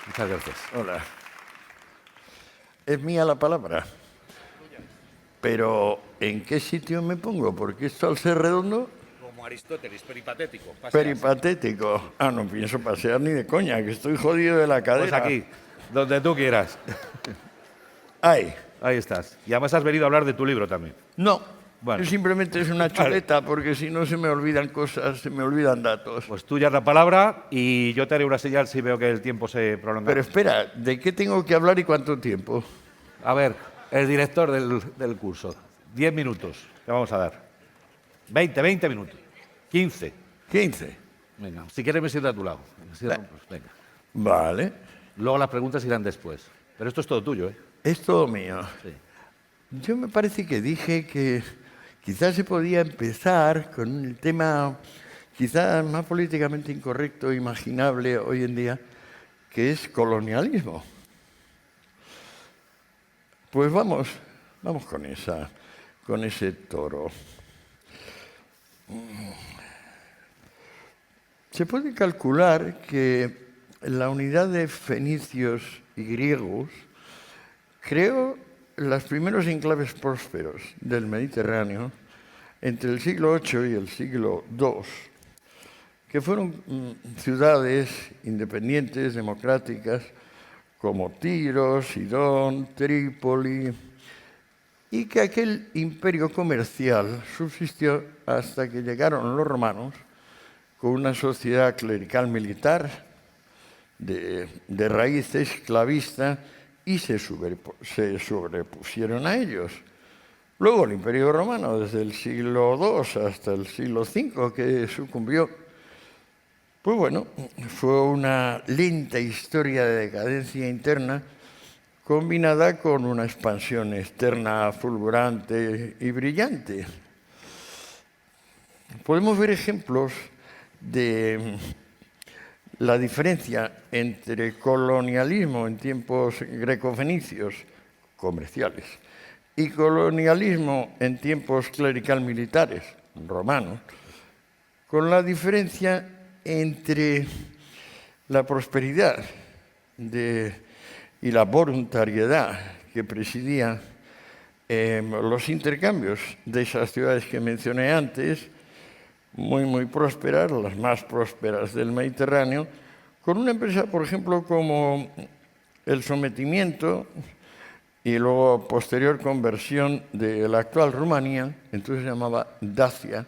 Muchas gracias. Hola. Es mía la palabra. Pero, ¿en qué sitio me pongo? Porque esto al ser redondo, Como Aristóteles, peripatético. Paseas. peripatético. Ah, no pienso pasear ni de coña, que estoy jodido de la cadera. Pues aquí, donde tú quieras. Ay, Ahí estás. Y además has venido a hablar de tu libro también. no. Bueno. Simplemente es una chuleta, porque si no se me olvidan cosas, se me olvidan datos. Pues tú ya la palabra y yo te haré una señal si veo que el tiempo se prolonga. Pero espera, ¿de qué tengo que hablar y cuánto tiempo? A ver, el director del curso. 10 minutos te vamos a dar. 20 minutos. 15. 15. Venga, si quieres me siento a tu lado. Pues venga. Vale. Luego las preguntas irán después. Pero esto es todo tuyo, ¿eh? Es todo mío. Sí. Yo me parece que dije que quizás se podía empezar con el tema quizás más políticamente incorrecto, imaginable hoy en día, que es colonialismo. Pues vamos con ese toro. Se puede calcular que la unidad de fenicios y griegos creó los primeros enclaves prósperos del Mediterráneo entre el siglo VIII y el siglo II, que fueron ciudades independientes, democráticas, como Tiro, Sidón, Trípoli, y que aquel imperio comercial subsistió hasta que llegaron los romanos con una sociedad clerical militar de raíz esclavista y se sobrepusieron a ellos. Luego el Imperio Romano, desde el siglo II hasta el siglo V, que sucumbió. Pues bueno, fue una lenta historia de decadencia interna combinada con una expansión externa fulgurante y brillante. Podemos ver ejemplos de la diferencia entre colonialismo en tiempos greco-fenicios comerciales y colonialismo en tiempos clerical-militares romanos, con la diferencia entre la prosperidad y la voluntariedad que presidía los intercambios de esas ciudades que mencioné antes, muy prósperas, las más prósperas del Mediterráneo, con una empresa, por ejemplo, como el sometimiento y luego posterior conversión de la actual Rumanía, entonces se llamaba Dacia,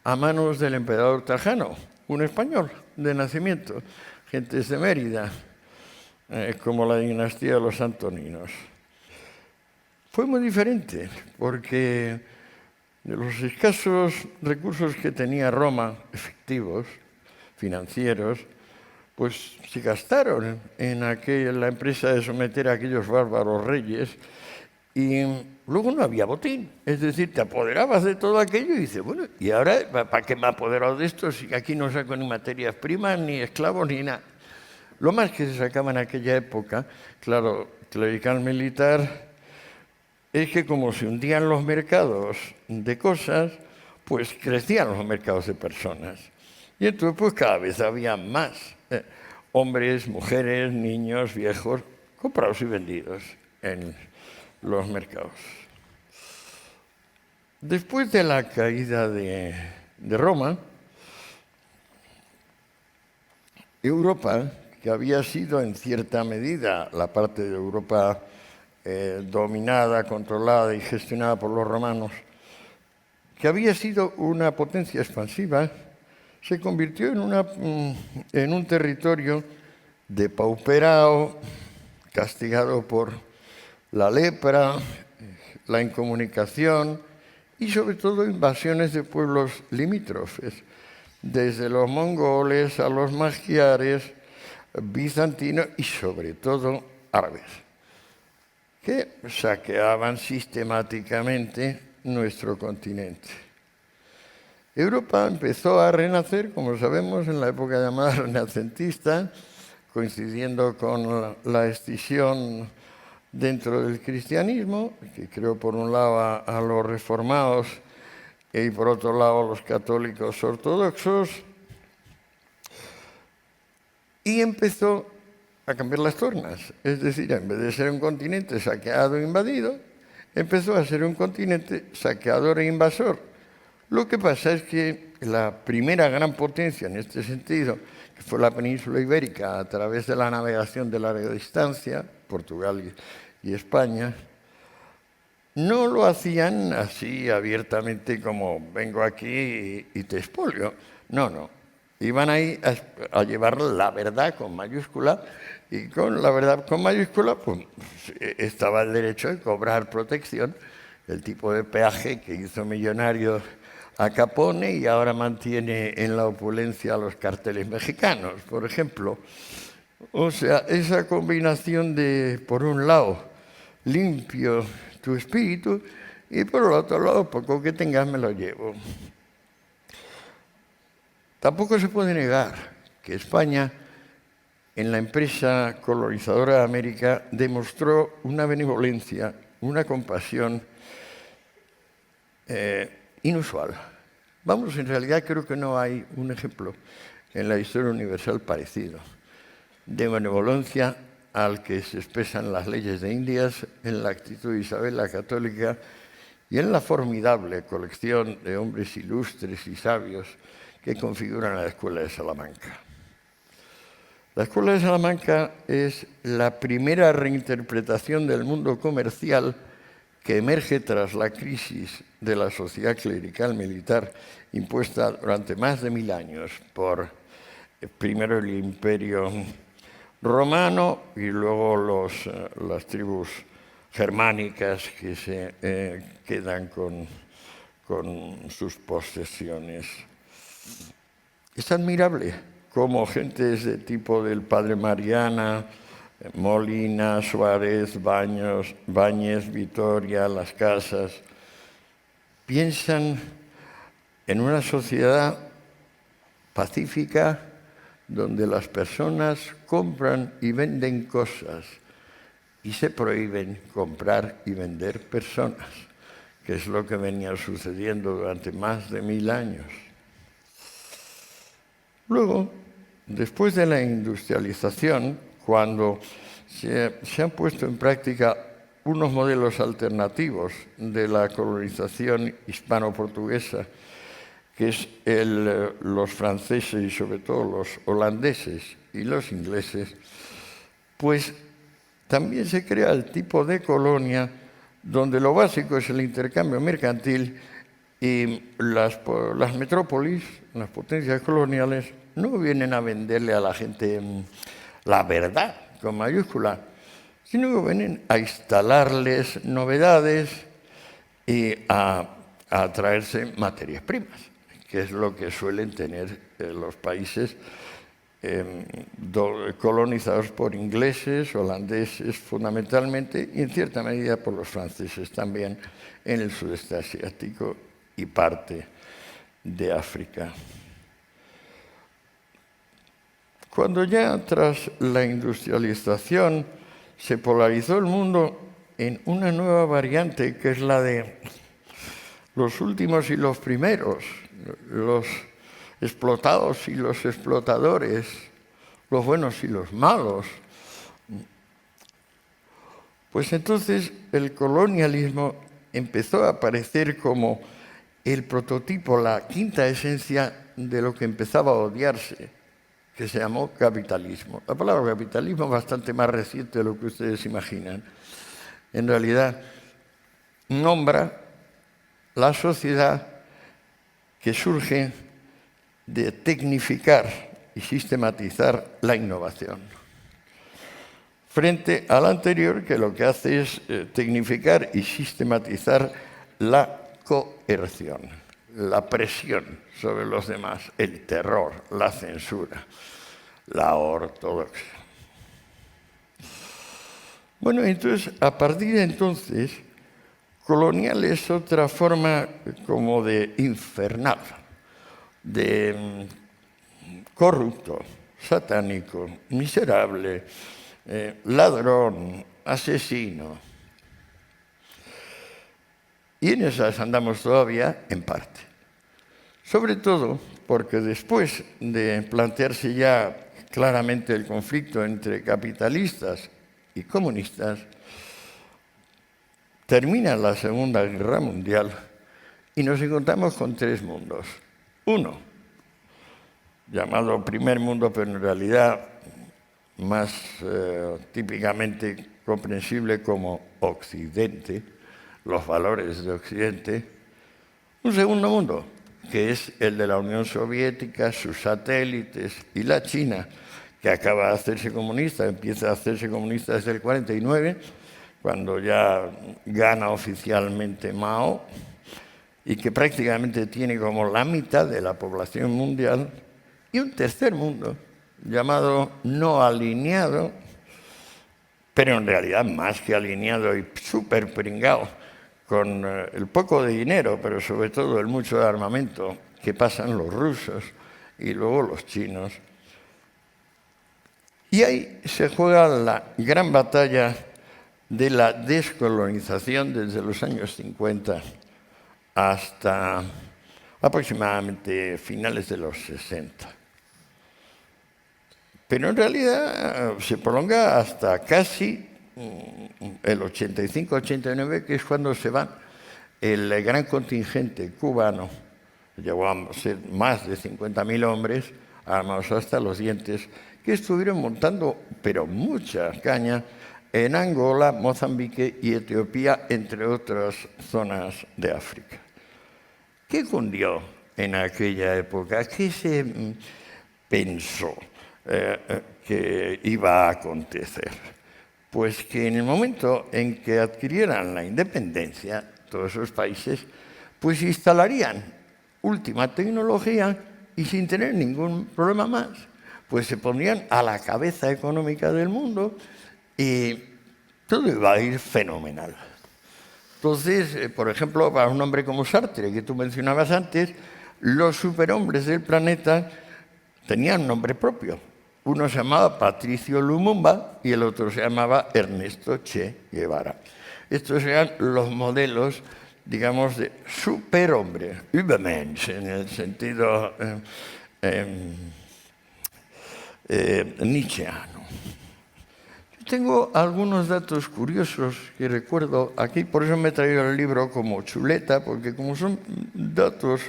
a manos del emperador Trajano, un español de nacimiento, gentes de Mérida, como la dinastía de los Antoninos. Fue muy diferente, porque de los escasos recursos que tenía Roma, efectivos, financieros, pues se gastaron en la empresa de someter a aquellos bárbaros reyes y luego no había botín. Es decir, te apoderabas de todo aquello y dices, bueno, ¿y ahora para qué me he apoderado de esto si aquí no saco ni materias primas, ni esclavos, ni nada? Lo más que se sacaba en aquella época, claro, clerical militar, es que como se hundían los mercados de cosas, pues crecían los mercados de personas. Y entonces pues cada vez había más hombres, mujeres, niños, viejos, comprados y vendidos en los mercados. Después de la caída de Roma, Europa, que había sido en cierta medida la parte de Europa dominada, controlada y gestionada por los romanos, que había sido una potencia expansiva, se convirtió en un territorio depauperado, castigado por la lepra, la incomunicación y sobre todo invasiones de pueblos limítrofes, desde los mongoles a los magiares, bizantinos y sobre todo árabes, que saqueaban sistemáticamente nuestro continente. Europa empezó a renacer, como sabemos, en la época llamada renacentista, coincidiendo con la escisión dentro del cristianismo, que creó por un lado a los reformados y por otro lado a los católicos ortodoxos, y empezó a cambiar las tornas. Es decir, en vez de ser un continente saqueado e invadido, empezó a ser un continente saqueador e invasor. Lo que pasa es que la primera gran potencia en este sentido, que fue la península ibérica a través de la navegación de larga distancia, Portugal y España, no lo hacían así abiertamente como vengo aquí y te expolio. No, no. Iban ahí a llevar la verdad con mayúscula, y con la verdad con mayúscula pues, estaba el derecho de cobrar protección, el tipo de peaje que hizo millonario a Capone y ahora mantiene en la opulencia a los carteles mexicanos, por ejemplo. O sea, esa combinación de, por un lado, limpio tu espíritu y por el otro lado, poco que tengas me lo llevo. Tampoco se puede negar que España, en la empresa colonizadora de América, demostró una benevolencia, una compasión inusual. Vamos, en realidad creo que no hay un ejemplo en la historia universal parecido de benevolencia al que se expresan las leyes de Indias, en la actitud de Isabel la Católica y en la formidable colección de hombres ilustres y sabios que configuran la Escuela de Salamanca. La Escuela de Salamanca es la primera reinterpretación del mundo comercial que emerge tras la crisis de la sociedad clerical militar impuesta durante más de 1000 años por primero el Imperio romano y luego las tribus germánicas que se quedan con sus posesiones. Es admirable cómo gentes de tipo del padre Mariana, Molina, Suárez, Báñez, Vitoria, Las Casas, piensan en una sociedad pacífica donde las personas compran y venden cosas y se prohíben comprar y vender personas, que es lo que venía sucediendo durante más de 1000 años. Luego, después de la industrialización, cuando se han puesto en práctica unos modelos alternativos de la colonización hispano-portuguesa, que es los franceses y sobre todo los holandeses y los ingleses, pues también se crea el tipo de colonia donde lo básico es el intercambio mercantil y las metrópolis, las potencias coloniales, no vienen a venderle a la gente la verdad, con mayúscula, sino que vienen a instalarles novedades y a traerse materias primas, que es lo que suelen tener los países colonizados por ingleses, holandeses fundamentalmente, y en cierta medida por los franceses también en el sudeste asiático y parte de África. Cuando ya tras la industrialización se polarizó el mundo en una nueva variante que es la de los últimos y los primeros, los explotados y los explotadores, los buenos y los malos, pues entonces el colonialismo empezó a aparecer como el prototipo, la quinta esencia de lo que empezaba a odiarse, que se llamó capitalismo. La palabra capitalismo es bastante más reciente de lo que ustedes imaginan. En realidad, nombra la sociedad que surge de tecnificar y sistematizar la innovación, frente a la anterior, que lo que hace es tecnificar y sistematizar la coerción, la presión sobre los demás, el terror, la censura, la ortodoxia. Bueno, entonces, a partir de entonces, colonial es otra forma como de infernal, de corrupto, satánico, miserable, ladrón, asesino. Y en esas andamos todavía en parte. Sobre todo porque después de plantearse ya claramente el conflicto entre capitalistas y comunistas, termina la Segunda Guerra Mundial y nos encontramos con tres mundos. Uno, llamado primer mundo, pero en realidad más típicamente comprensible como Occidente, los valores de Occidente. Un segundo mundo, que es el de la Unión Soviética, sus satélites y la China, que acaba de hacerse comunista, empieza a hacerse comunista desde el 49, cuando ya gana oficialmente Mao, y que prácticamente tiene como la mitad de la población mundial, y un tercer mundo, llamado no alineado, pero en realidad más que alineado y súper pringado, con el poco de dinero, pero sobre todo el mucho de armamento que pasan los rusos y luego los chinos. Y ahí se juega la gran batalla de la descolonización desde los años 50 hasta aproximadamente finales de los 60. Pero en realidad se prolonga hasta casi el 85-89, que es cuando se va el gran contingente cubano, llegó a ser más de 50.000 hombres, armados hasta los dientes, que estuvieron montando, pero mucha caña, en Angola, Mozambique y Etiopía, entre otras zonas de África. ¿Qué cundió en aquella época? ¿Qué se pensó que iba a acontecer? Pues que en el momento en que adquirieran la independencia, todos esos países, pues instalarían última tecnología y sin tener ningún problema más, pues se pondrían a la cabeza económica del mundo y todo iba a ir fenomenal. Entonces, por ejemplo, para un hombre como Sartre, que tú mencionabas antes, los superhombres del planeta tenían nombre propio. Uno se llamaba Patricio Lumumba y el otro se llamaba Ernesto Che Guevara. Estos eran los modelos, digamos, de superhombre, Übermensch, en el sentido nietzscheano. Tengo algunos datos curiosos que recuerdo aquí, por eso me he traído el libro como chuleta, porque como son datos,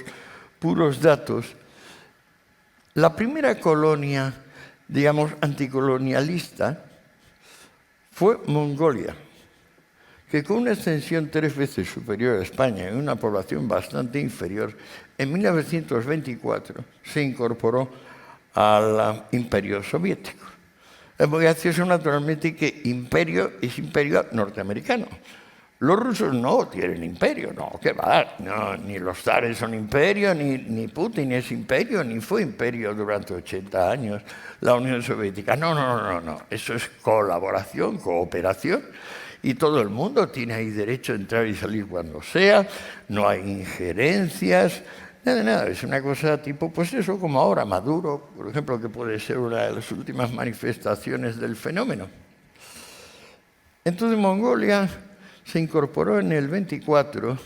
puros datos, la primera colonia, digamos, anticolonialista fue Mongolia, que con una extensión 3 veces superior a España y una población bastante inferior, en 1924 se incorporó al Imperio Soviético. Es muy gracioso, naturalmente, que imperio es imperio norteamericano. Los rusos no tienen imperio, no, ¿qué va? No, ni los zares son imperio, ni Putin es imperio, ni fue imperio durante 80 años la Unión Soviética. No. Eso es colaboración, cooperación, y todo el mundo tiene ahí derecho a entrar y salir cuando sea, no hay injerencias, nada. Es una cosa tipo, pues eso, como ahora Maduro, por ejemplo, que puede ser una de las últimas manifestaciones del fenómeno. Entonces Mongolia se incorporó en el 24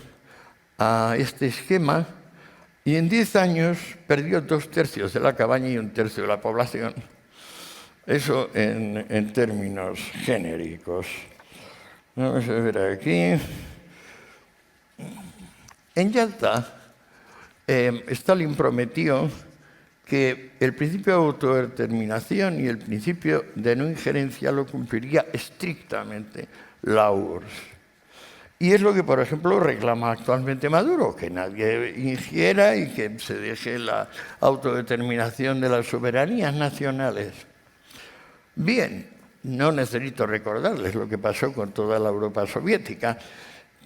a este esquema y en 10 años perdió 2/3 de la cabaña y 1/3 de la población. Eso en términos genéricos. Vamos a ver aquí. En Yalta, Stalin prometió que el principio de autodeterminación y el principio de no injerencia lo cumpliría estrictamente la URSS. Y es lo que, por ejemplo, reclama actualmente Maduro, que nadie ingiera y que se deje la autodeterminación de las soberanías nacionales. Bien, no necesito recordarles lo que pasó con toda la Europa soviética,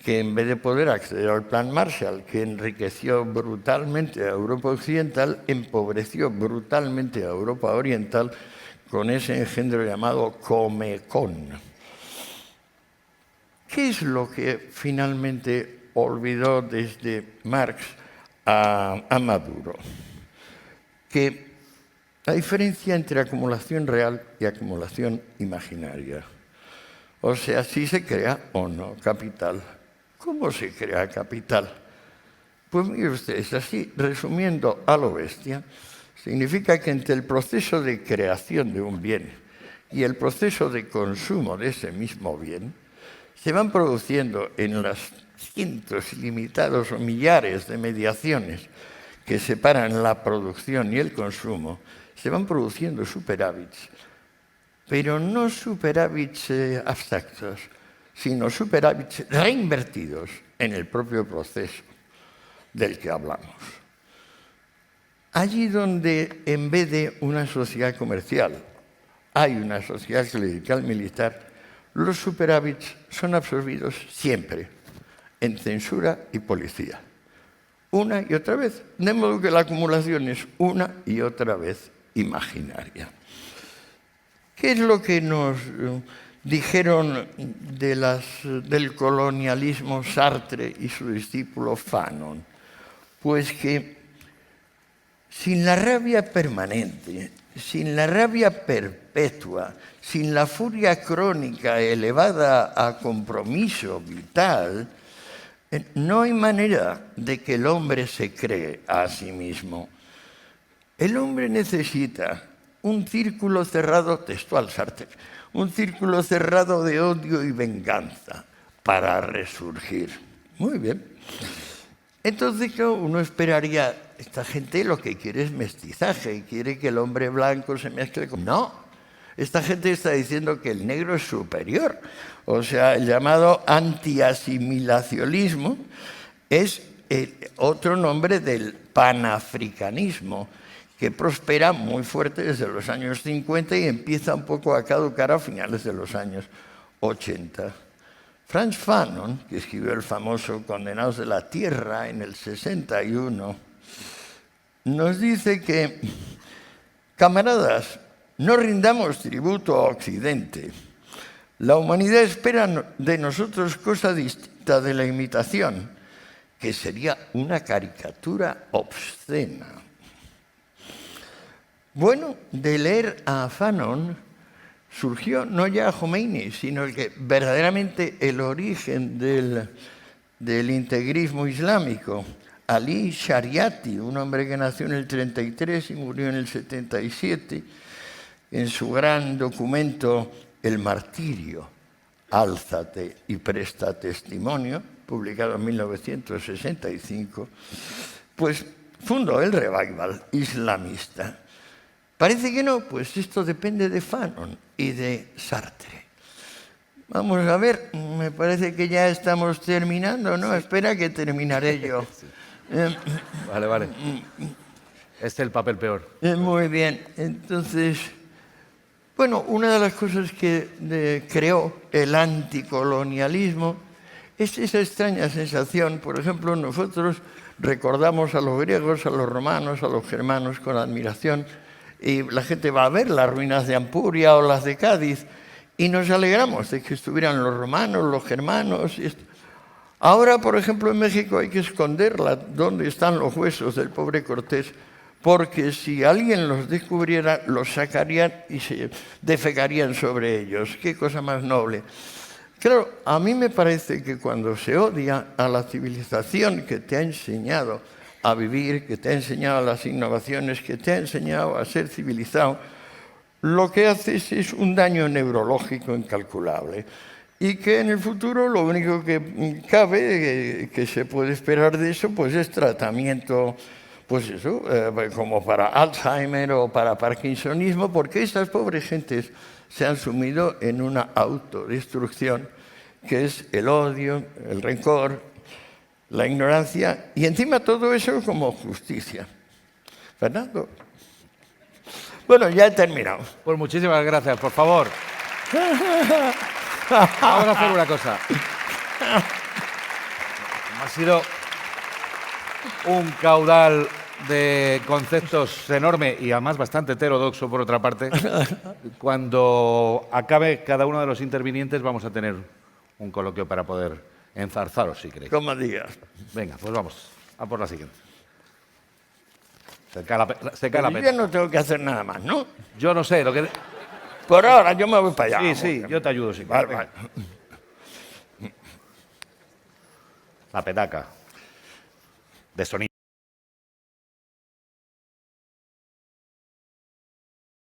que en vez de poder acceder al Plan Marshall, que enriqueció brutalmente a Europa Occidental, empobreció brutalmente a Europa Oriental con ese engendro llamado Comecon. ¿Qué es lo que finalmente olvidó desde Marx a Maduro? Que la diferencia entre acumulación real y acumulación imaginaria. O sea, si se crea o no capital. ¿Cómo se crea capital? Pues mire ustedes, así, resumiendo a lo bestia, Significa que entre el proceso de creación de un bien y el proceso de consumo de ese mismo bien, se van produciendo en las cientos ilimitados o millares de mediaciones que separan la producción y el consumo, se van produciendo superávits, pero no superávits abstractos, sino superávits reinvertidos en el propio proceso del que hablamos. Allí donde, en vez de una sociedad comercial, hay una sociedad clerical militar, los superávits son absorbidos siempre en censura y policía. Una y otra vez. De modo que la acumulación es una y otra vez imaginaria. ¿Qué es lo que nos dijeron del colonialismo Sartre y su discípulo Fanon? Pues que sin la rabia permanente, sin la rabia perpetua, sin la furia crónica elevada a compromiso vital, no hay manera de que el hombre se cree a sí mismo. El hombre necesita un círculo cerrado, textual Sartre, un círculo cerrado de odio y venganza para resurgir. Muy bien. Entonces uno esperaría, esta gente lo que quiere es mestizaje, quiere que el hombre blanco se mezcle con... No, esta gente está diciendo que el negro es superior. O sea, el llamado antiasimilacionismo es otro nombre del panafricanismo, que prospera muy fuerte desde los años 50 y empieza un poco a caducar a finales de los años 80. Frantz Fanon, que escribió el famoso Condenados de la Tierra en el 61, nos dice que, camaradas, no rindamos tributo a Occidente. La humanidad espera de nosotros cosa distinta de la imitación, que sería una caricatura obscena. Bueno, de leer a Fanon surgió no ya Jomeini, sino el que verdaderamente el origen del integrismo islámico. Ali Shariati, un hombre que nació en el 33 y murió en el 77, en su gran documento El martirio, álzate y presta testimonio, publicado en 1965, pues fundó el revival islamista. Parece que no, pues esto depende de Fanon y de Sartre. Vamos a ver, me parece que ya estamos terminando, ¿no? Sí. Espera que terminaré yo. Sí. Vale. Este es el papel peor. Muy bien, entonces, bueno, una de las cosas que creó el anticolonialismo es esa extraña sensación. Por ejemplo, nosotros recordamos a los griegos, a los romanos, a los germanos con admiración, y la gente va a ver las ruinas de Ampuria o las de Cádiz y nos alegramos de que estuvieran los romanos, los germanos. Ahora, por ejemplo, en México hay que esconderla donde están los huesos del pobre Cortés, porque si alguien los descubriera, los sacarían y se defecarían sobre ellos. Qué cosa más noble. Claro, a mí me parece que cuando se odia a la civilización que te ha enseñado a vivir, que te ha enseñado las innovaciones, que te ha enseñado a ser civilizado, lo que haces es un daño neurológico incalculable. Y que en el futuro lo único que cabe, que se puede esperar de eso, pues es tratamiento, pues eso, como para Alzheimer o para Parkinsonismo, porque estas pobres gentes se han sumido en una autodestrucción, que es el odio, el rencor, la ignorancia, y encima todo eso como justicia. Fernando. Bueno, ya he terminado. Pues muchísimas gracias, por favor. Vamos a hacer una cosa. Ha sido un caudal de conceptos enorme y además bastante heterodoxo, por otra parte. Cuando acabe cada uno de los intervinientes vamos a tener un coloquio para poder enzarzaros, si queréis. Como digas. Venga, pues vamos a por la siguiente. Se cae la pena. Yo no tengo que hacer nada más, ¿no? Yo no sé, lo que... Por ahora, yo me voy para allá. Sí, yo te ayudo, sí. Vale. La petaca de sonido.